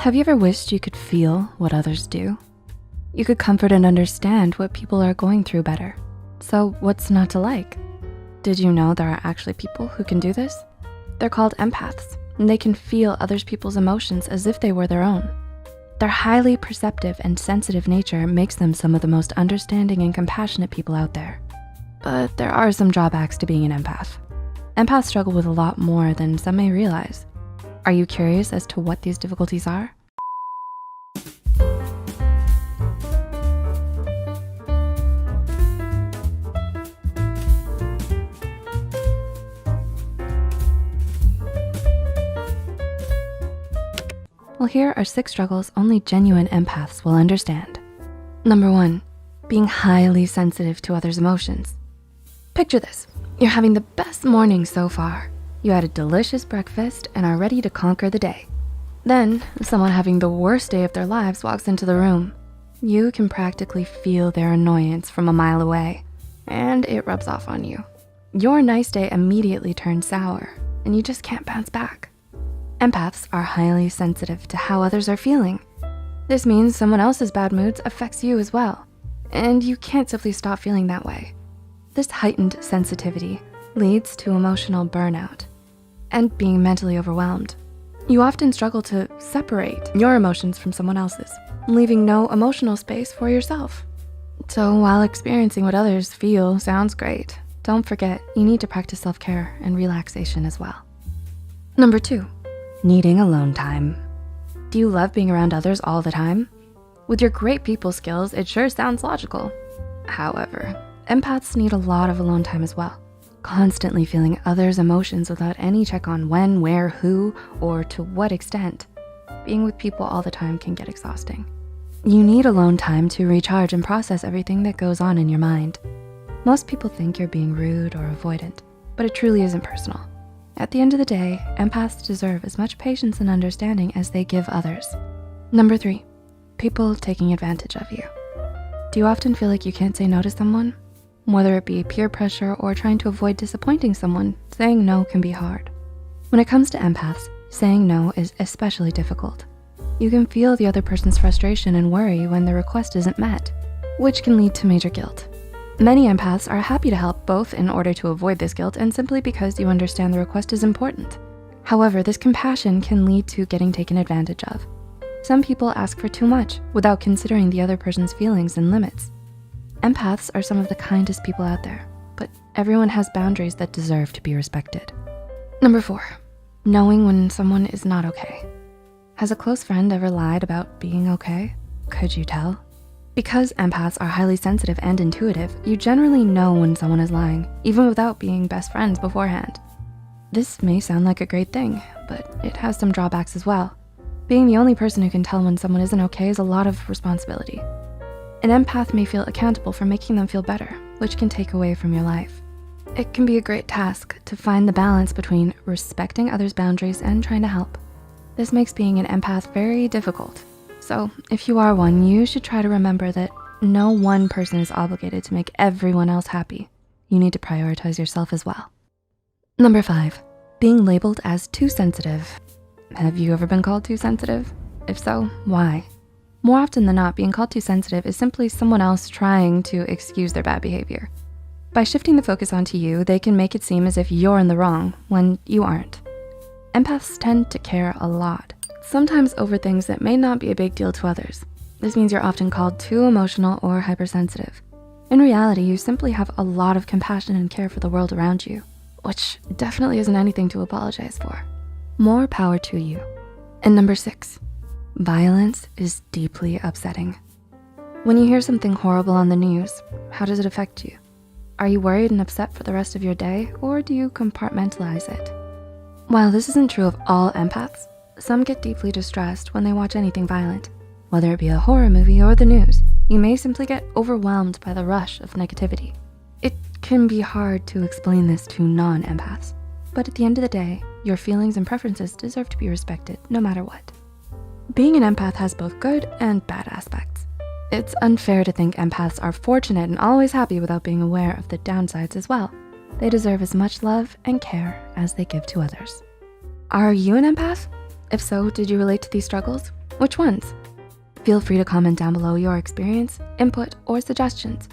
Have you ever wished you could feel what others do? You could comfort and understand what people are going through better. So what's not to like? Did you know there are actually people who can do this? They're called empaths, and they can feel other people's emotions as if they were their own. Their highly perceptive and sensitive nature makes them some of the most understanding and compassionate people out there. But there are some drawbacks to being an empath. Empaths struggle with a lot more than some may realize. Are you curious as to what these difficulties are? Well, here are 6 struggles only genuine empaths will understand. Number 1, being highly sensitive to others' emotions. Picture this, you're having the best morning so far. You had a delicious breakfast and are ready to conquer the day. Then, someone having the worst day of their lives walks into the room. You can practically feel their annoyance from a mile away, and it rubs off on you. Your nice day immediately turns sour, and you just can't bounce back. Empaths are highly sensitive to how others are feeling. This means someone else's bad moods affects you as well, and you can't simply stop feeling that way. This heightened sensitivity leads to emotional burnout and being mentally overwhelmed. You often struggle to separate your emotions from someone else's, leaving no emotional space for yourself. So while experiencing what others feel sounds great, don't forget you need to practice self-care and relaxation as well. Number 2, needing alone time. Do you love being around others all the time? With your great people skills, it sure sounds logical. However, empaths need a lot of alone time as well, constantly feeling others' emotions without any check on when, where, who, or to what extent. Being with people all the time can get exhausting. You need alone time to recharge and process everything that goes on in your mind. Most people think you're being rude or avoidant, but it truly isn't personal. At the end of the day, empaths deserve as much patience and understanding as they give others. Number 3, people taking advantage of you. Do you often feel like you can't say no to someone? Whether it be peer pressure or trying to avoid disappointing someone, saying no can be hard. When it comes to empaths, saying no is especially difficult. You can feel the other person's frustration and worry when the request isn't met, which can lead to major guilt. Many empaths are happy to help both in order to avoid this guilt and simply because you understand the request is important. However, this compassion can lead to getting taken advantage of. Some people ask for too much without considering the other person's feelings and limits. Empaths are some of the kindest people out there, but everyone has boundaries that deserve to be respected. Number 4, knowing when someone is not okay. Has a close friend ever lied about being okay? Could you tell? Because empaths are highly sensitive and intuitive, you generally know when someone is lying, even without being best friends beforehand. This may sound like a great thing, but it has some drawbacks as well. Being the only person who can tell when someone isn't okay is a lot of responsibility. An empath may feel accountable for making them feel better, which can take away from your life. It can be a great task to find the balance between respecting others' boundaries and trying to help. This makes being an empath very difficult. So if you are one, you should try to remember that no one person is obligated to make everyone else happy. You need to prioritize yourself as well. Number 5, being labeled as too sensitive. Have you ever been called too sensitive? If so, why? More often than not, being called too sensitive is simply someone else trying to excuse their bad behavior. By shifting the focus onto you, they can make it seem as if you're in the wrong when you aren't. Empaths tend to care a lot, sometimes over things that may not be a big deal to others. This means you're often called too emotional or hypersensitive. In reality, you simply have a lot of compassion and care for the world around you, which definitely isn't anything to apologize for. More power to you. And number 6, violence is deeply upsetting. When you hear something horrible on the news, how does it affect you? Are you worried and upset for the rest of your day, or do you compartmentalize it? While this isn't true of all empaths, some get deeply distressed when they watch anything violent. Whether it be a horror movie or the news, you may simply get overwhelmed by the rush of negativity. It can be hard to explain this to non-empaths, but at the end of the day, your feelings and preferences deserve to be respected no matter what. Being an empath has both good and bad aspects. It's unfair to think empaths are fortunate and always happy without being aware of the downsides as well. They deserve as much love and care as they give to others. Are you an empath? If so, did you relate to these struggles? Which ones? Feel free to comment down below your experience, input, or suggestions.